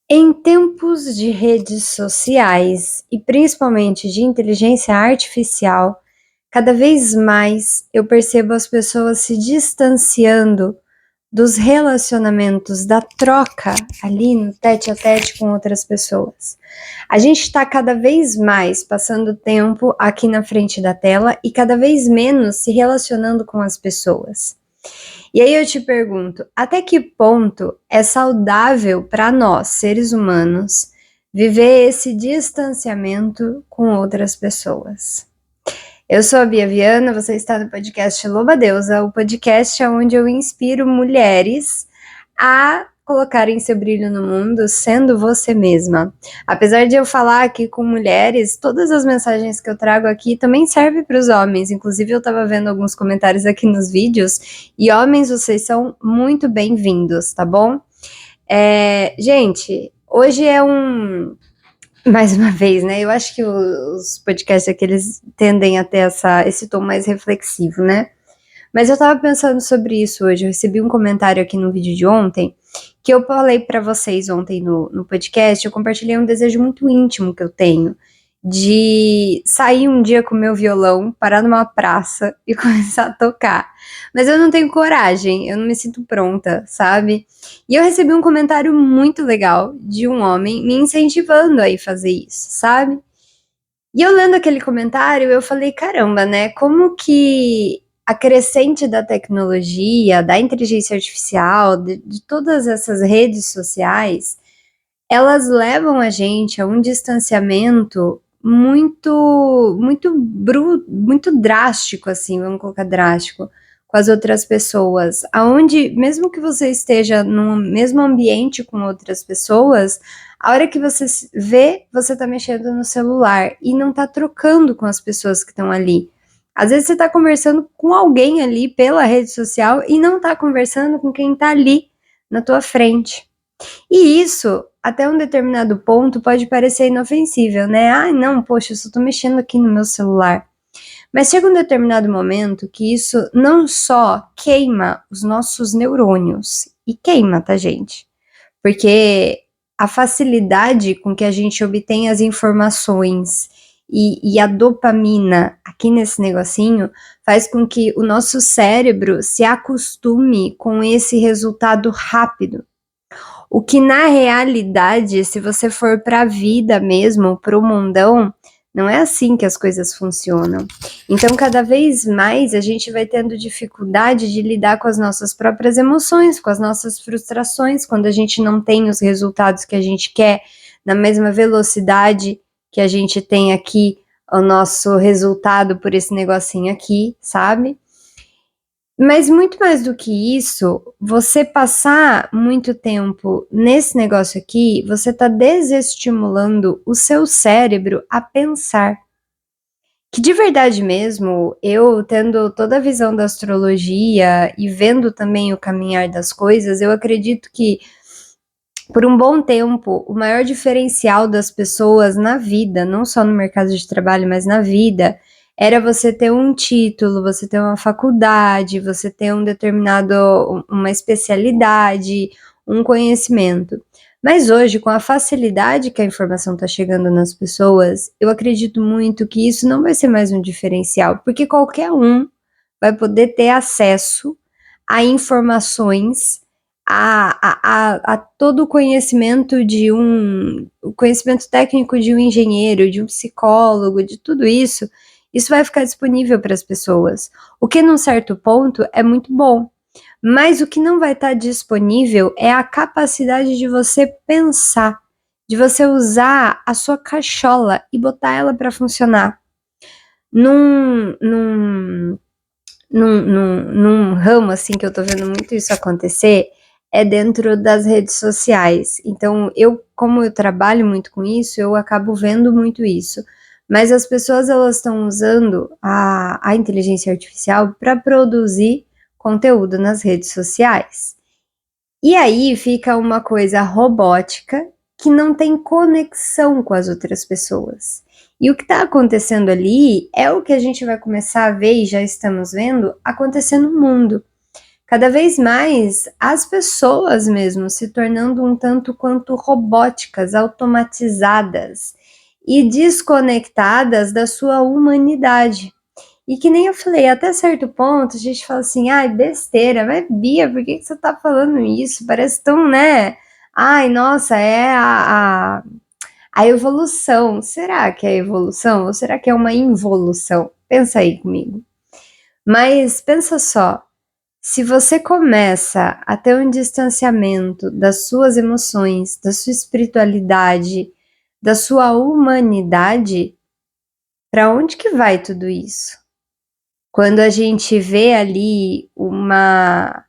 Em tempos de redes sociais e principalmente de inteligência artificial, cada vez mais eu percebo as pessoas se distanciando dos relacionamentos, da troca ali no tete a tete com outras pessoas. A gente está cada vez mais passando tempo aqui na frente da tela e cada vez menos se relacionando com as pessoas. E aí eu te pergunto, até que ponto é saudável para nós, seres humanos, viver esse distanciamento com outras pessoas? Eu sou a Bia Viana, você está no podcast Louva a Deusa, o podcast onde eu inspiro mulheres a colocarem seu brilho no mundo sendo você mesma. Apesar de eu falar aqui com mulheres, todas as mensagens que eu trago aqui também servem para os homens. Inclusive, eu estava vendo alguns comentários aqui nos vídeos e homens, vocês são muito bem-vindos, tá bom? Gente, hoje é mais uma vez, né? Eu acho que os podcasts aqui, eles tendem a ter esse tom mais reflexivo, né? Mas eu tava pensando sobre isso hoje. Eu recebi um comentário aqui no vídeo de ontem que eu falei pra vocês ontem no podcast. Eu compartilhei um desejo muito íntimo que eu tenho de sair um dia com o meu violão, parar numa praça e começar a tocar. Mas eu não tenho coragem, eu não me sinto pronta, sabe? E eu recebi um comentário muito legal de um homem me incentivando a ir fazer isso, sabe? E eu lendo aquele comentário, eu falei, caramba, né? Como que a crescente da tecnologia, da inteligência artificial, de todas essas redes sociais, elas levam a gente a um distanciamento muito drástico, assim, vamos colocar drástico, com as outras pessoas. Aonde, mesmo que você esteja no mesmo ambiente com outras pessoas, a hora que você vê, você tá mexendo no celular e não tá trocando com as pessoas que estão ali. Às vezes você tá conversando com alguém ali pela rede social e não tá conversando com quem tá ali na tua frente. E isso, até um determinado ponto, pode parecer inofensível, né? Ah, não, poxa, eu só tô mexendo aqui no meu celular. Mas chega um determinado momento que isso não só queima os nossos neurônios, e queima, tá, gente? Porque a facilidade com que a gente obtém as informações e a dopamina aqui nesse negocinho faz com que o nosso cérebro se acostume com esse resultado rápido. O que na realidade, se você for para a vida mesmo, para o mundão, não é assim que as coisas funcionam. Então, cada vez mais a gente vai tendo dificuldade de lidar com as nossas próprias emoções, com as nossas frustrações, quando a gente não tem os resultados que a gente quer na mesma velocidade que a gente tem aqui o nosso resultado por esse negocinho aqui, sabe? Mas muito mais do que isso, você passar muito tempo nesse negócio aqui, você tá desestimulando o seu cérebro a pensar. Que de verdade mesmo, eu tendo toda a visão da astrologia e vendo também o caminhar das coisas, eu acredito que por um bom tempo, o maior diferencial das pessoas na vida, não só no mercado de trabalho, mas na vida, era você ter um título, você ter uma faculdade, você ter uma especialidade, um conhecimento. Mas hoje, com a facilidade que a informação está chegando nas pessoas, eu acredito muito que isso não vai ser mais um diferencial, porque qualquer um vai poder ter acesso a informações, a todo o conhecimento o conhecimento técnico de um engenheiro, de um psicólogo, de tudo isso, isso vai ficar disponível para as pessoas. O que, num certo ponto, é muito bom. Mas o que não vai estar disponível é a capacidade de você pensar, de você usar a sua cachola e botar ela para funcionar. Num, num, num ramo assim que eu tô vendo muito isso acontecer é dentro das redes sociais. Então, como eu trabalho muito com isso, eu acabo vendo muito isso. Mas as pessoas elas estão usando a inteligência artificial para produzir conteúdo nas redes sociais. E aí fica uma coisa robótica que não tem conexão com as outras pessoas. E o que está acontecendo ali é o que a gente vai começar a ver e já estamos vendo acontecer no mundo. cada vez mais as pessoas mesmo se tornando um tanto quanto robóticas, automatizadas e desconectadas da sua humanidade. E que nem eu falei, até certo ponto a gente fala assim, ai, besteira, mas Bia, por que você tá falando isso? Parece tão, né? Ai, nossa, é a evolução. Será que é evolução ou será que é uma involução? Pensa aí comigo. Mas pensa só, se você começa a ter um distanciamento das suas emoções, da sua espiritualidade, da sua humanidade, para onde que vai tudo isso? Quando a gente vê ali uma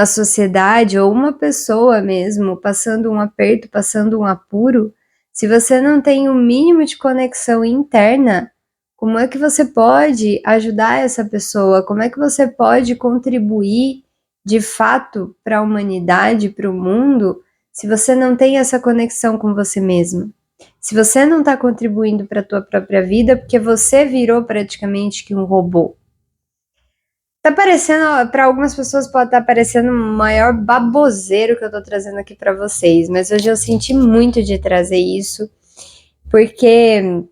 sociedade ou uma pessoa mesmo passando um aperto, passando um apuro, se você não tem o mínimo de conexão interna, como é que você pode ajudar essa pessoa? Como é que você pode contribuir de fato para a humanidade, para o mundo, se você não tem essa conexão com você mesmo? Se você não está contribuindo para a tua própria vida, porque você virou praticamente que um robô. Tá parecendo, para algumas pessoas pode estar parecendo o maior baboseiro que eu tô trazendo aqui para vocês, mas hoje eu senti muito de trazer isso, porque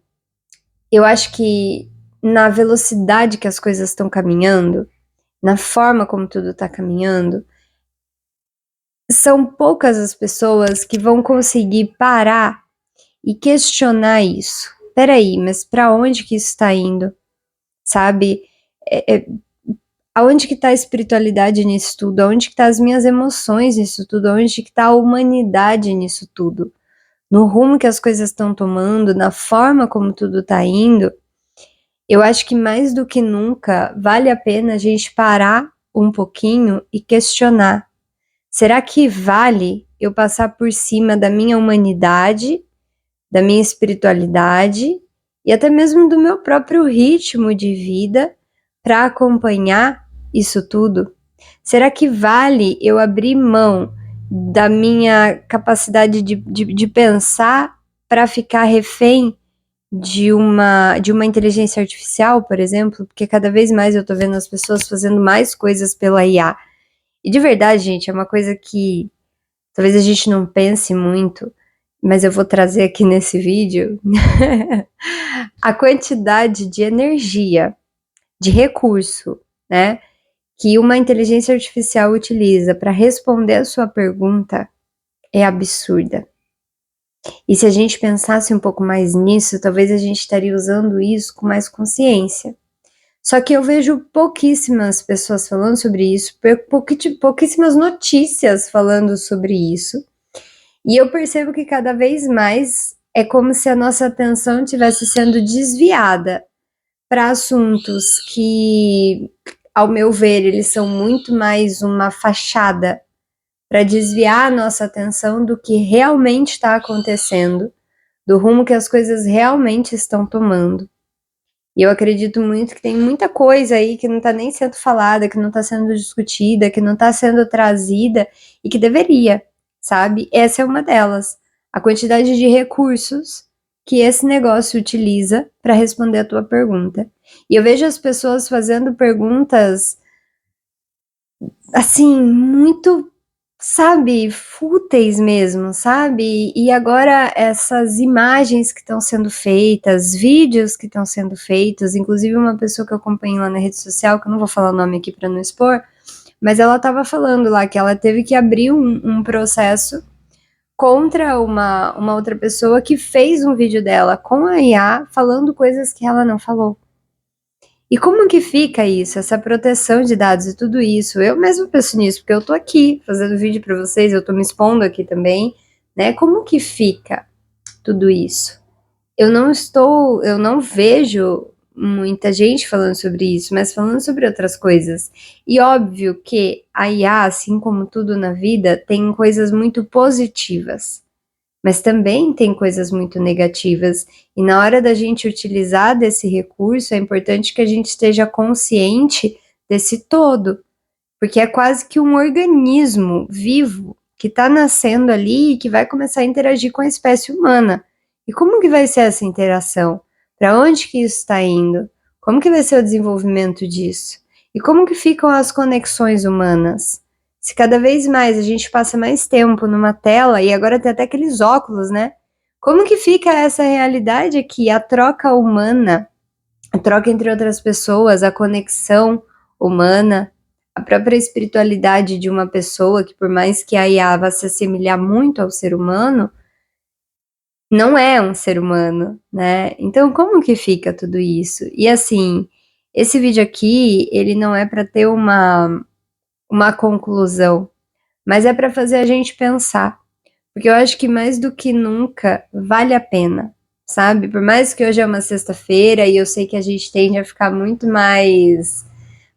eu acho que na velocidade que as coisas estão caminhando, na forma como tudo tá caminhando, são poucas as pessoas que vão conseguir parar e questionar isso. Peraí, mas para onde que isso tá indo? Sabe? Aonde que tá a espiritualidade nisso tudo? Aonde que tá as minhas emoções nisso tudo? Aonde que tá a humanidade nisso tudo? No rumo que as coisas estão tomando, na forma como tudo tá indo, eu acho que mais do que nunca vale a pena a gente parar um pouquinho e questionar. Será que vale eu passar por cima da minha humanidade, da minha espiritualidade e até mesmo do meu próprio ritmo de vida para acompanhar isso tudo? Será que vale eu abrir mão da minha capacidade de pensar para ficar refém de uma inteligência artificial, por exemplo? Porque cada vez mais eu tô vendo as pessoas fazendo mais coisas pela IA. E de verdade, gente, é uma coisa que talvez a gente não pense muito, mas eu vou trazer aqui nesse vídeo a quantidade de energia, de recurso, né, que uma inteligência artificial utiliza para responder a sua pergunta é absurda. E se a gente pensasse um pouco mais nisso, talvez a gente estaria usando isso com mais consciência. Só que eu vejo pouquíssimas pessoas falando sobre isso, pouquíssimas notícias falando sobre isso. E eu percebo que cada vez mais é como se a nossa atenção estivesse sendo desviada para assuntos que, ao meu ver, eles são muito mais uma fachada para desviar a nossa atenção do que realmente está acontecendo, do rumo que as coisas realmente estão tomando. E eu acredito muito que tem muita coisa aí que não está nem sendo falada, que não está sendo discutida, que não está sendo trazida e que deveria, sabe? Essa é uma delas. A quantidade de recursos que esse negócio utiliza para responder a tua pergunta. E eu vejo as pessoas fazendo perguntas assim, muito, sabe, fúteis mesmo, sabe? E agora essas imagens que estão sendo feitas, vídeos que estão sendo feitos, inclusive uma pessoa que eu acompanho lá na rede social, que eu não vou falar o nome aqui para não expor, mas ela estava falando lá que ela teve que abrir um processo contra uma outra pessoa que fez um vídeo dela com a IA falando coisas que ela não falou. E como que fica isso, essa proteção de dados e tudo isso? Eu mesmo penso nisso, porque eu tô aqui fazendo vídeo para vocês, eu tô me expondo aqui também, né? Como que fica tudo isso? Eu não vejo muita gente falando sobre isso, mas falando sobre outras coisas. E óbvio que a IA, assim como tudo na vida, tem coisas muito positivas, mas também tem coisas muito negativas. E na hora da gente utilizar desse recurso, é importante que a gente esteja consciente desse todo, porque é quase que um organismo vivo que está nascendo ali e que vai começar a interagir com a espécie humana. E como que vai ser essa interação? Para onde que isso está indo? Como que vai ser o desenvolvimento disso? E como que ficam as conexões humanas? Se cada vez mais a gente passa mais tempo numa tela, e agora tem até aqueles óculos, né? Como que fica essa realidade aqui? A troca humana, a troca entre outras pessoas, a conexão humana, a própria espiritualidade de uma pessoa, que por mais que a IA vá se assemelhar muito ao ser humano, não é um ser humano, né? Então como que fica tudo isso? E assim, esse vídeo aqui, ele não é para ter uma conclusão, mas é para fazer a gente pensar, porque eu acho que mais do que nunca vale a pena, sabe? Por mais que hoje é uma sexta-feira e eu sei que a gente tende a ficar muito mais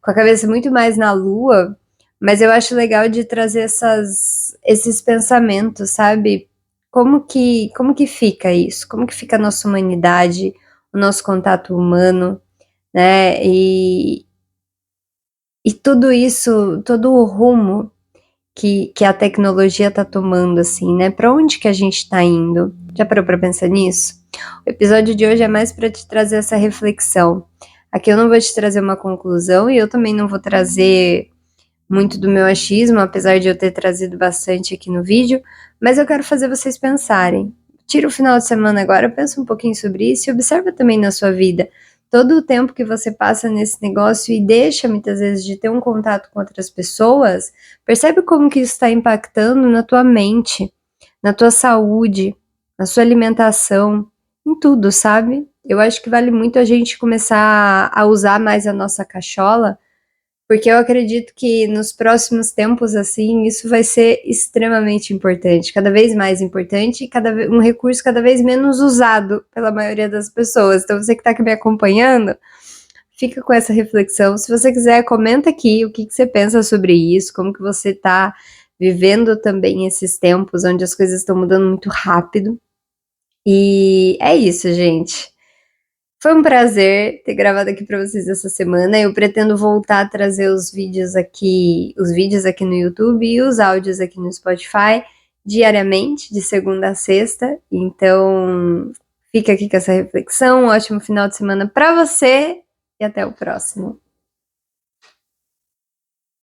com a cabeça muito mais na lua, mas eu acho legal de trazer esses pensamentos, sabe? Como que fica isso? Como que fica a nossa humanidade, o nosso contato humano, né? E tudo isso, todo o rumo que a tecnologia está tomando, assim, né? Para onde que a gente está indo? Já parou para pensar nisso? O episódio de hoje é mais para te trazer essa reflexão. Aqui eu não vou te trazer uma conclusão e eu também não vou trazer muito do meu achismo, apesar de eu ter trazido bastante aqui no vídeo, mas eu quero fazer vocês pensarem. Tira o final de semana agora, pensa um pouquinho sobre isso e observa também na sua vida todo o tempo que você passa nesse negócio e deixa muitas vezes de ter um contato com outras pessoas, percebe como que isso está impactando na tua mente, na tua saúde, na sua alimentação, em tudo, sabe? Eu acho que vale muito a gente começar a usar mais a nossa cachola, porque eu acredito que nos próximos tempos, assim, isso vai ser extremamente importante, cada vez mais importante e um recurso cada vez menos usado pela maioria das pessoas. Então, você que está aqui me acompanhando, fica com essa reflexão. Se você quiser, comenta aqui o que você pensa sobre isso, como que você está vivendo também esses tempos onde as coisas estão mudando muito rápido. E é isso, gente. Foi um prazer ter gravado aqui para vocês essa semana. Eu pretendo voltar a trazer os vídeos aqui no YouTube e os áudios aqui no Spotify diariamente, de segunda a sexta. Então, fica aqui com essa reflexão. Um ótimo final de semana para você e até o próximo.